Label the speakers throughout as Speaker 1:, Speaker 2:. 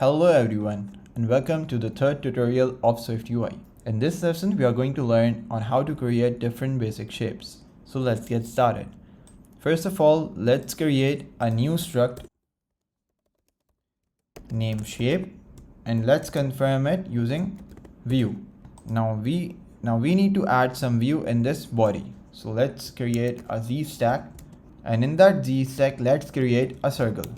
Speaker 1: Hello everyone and welcome to the third tutorial of SwiftUI. In this lesson we are going to learn on how to create different basic shapes. So let's get started. First of all, let's create a new struct named shape and let's confirm it using view. Now we need to add some view in this body. So let's create a Z stack, and in that Z stack let's create a circle.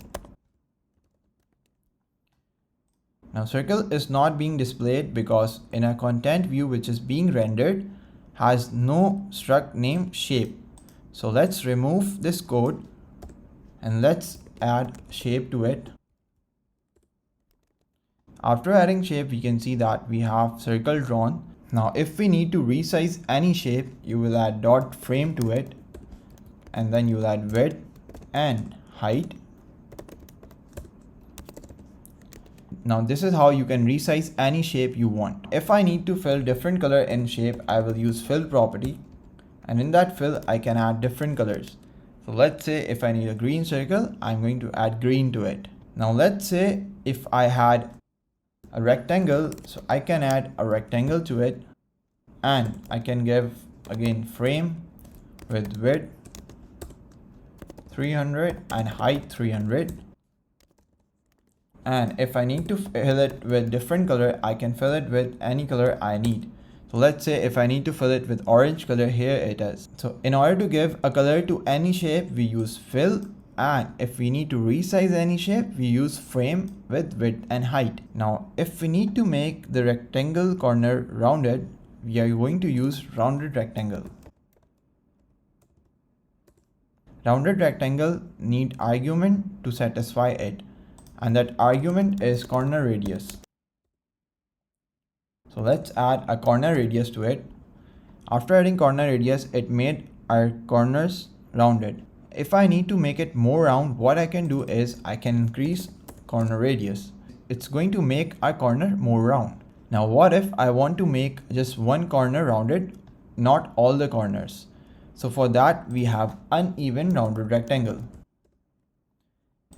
Speaker 1: Now circle is not being displayed because in a content view which is being rendered has no struct named shape. So let's remove this code and let's add shape to it. After adding shape, we can see that we have circle drawn. Now if we need to resize any shape, you will add dot frame to it, and then you'll add width and height. Now this is how you can resize any shape you want. If I need to fill different color in shape, I will use fill property, and in that fill I can add different colors. So let's say if I need a green circle, I'm going to add green to it. Now let's say if I had a rectangle, so I can add a rectangle to it, and I can give again frame with width 300 and height 300. And if I need to fill it with different color, I can fill it with any color I need. So let's say if I need to fill it with orange color, here it is. So in order to give a color to any shape, we use fill, and if we need to resize any shape, we use frame with width and height. Now if we need to make the rectangle corner rounded, we are going to use rounded rectangle. Rounded rectangle need argument to satisfy it, and that argument is corner radius. So let's add a corner radius to it. After adding corner radius, it made our corners rounded. If I need to make it more round, what I can do is I can increase corner radius. It's going to make our corner more round. Now what if I want to make just one corner rounded, not all the corners? So for that we have uneven rounded rectangle,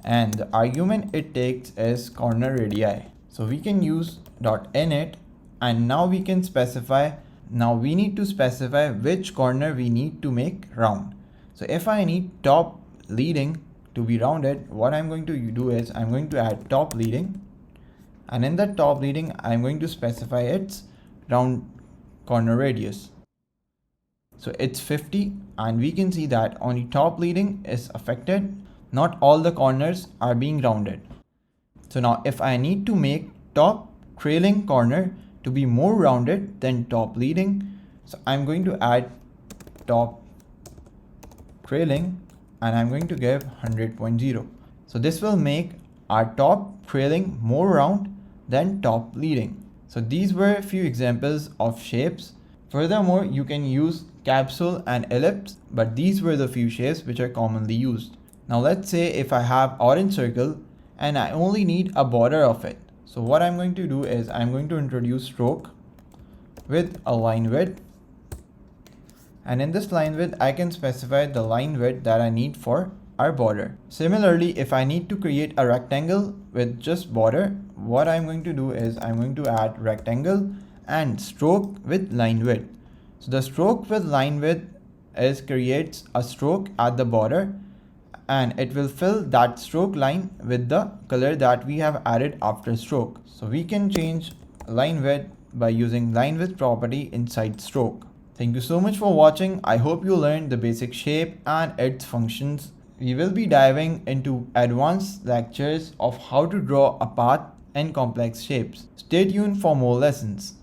Speaker 1: and the argument it takes is corner radii. So we can use .init, and now we can specify, now we need to specify which corner we need to make round. So if I need top leading to be rounded, what I'm going to do is I'm going to add top leading, and in that top leading I'm going to specify its round corner radius. So it's 50, and we can see that only top leading is affected, not all the corners are being rounded. So now if I need to make top trailing corner to be more rounded than top leading, so I'm going to add top trailing, and I'm going to give 100.0. So this will make our top trailing more round than top leading. So these were a few examples of shapes. Furthermore, you can use capsule and ellipse, but these were the few shapes which are commonly used. Now let's say if I have orange circle and I only need a border of it. So what I'm going to do is I'm going to introduce stroke with a line width, and in this line width I can specify the line width that I need for our border. Similarly, if I need to create a rectangle with just border, what I'm going to do is I'm going to add rectangle and stroke with line width. So the stroke with line width creates a stroke at the border, and it will fill that stroke line with the color that we have added after stroke. So we can change line width by using line width property inside stroke. Thank you so much for watching. I hope you learned the basic shape and its functions. We will be diving into advanced lectures of how to draw a path and complex shapes. Stay tuned for more lessons.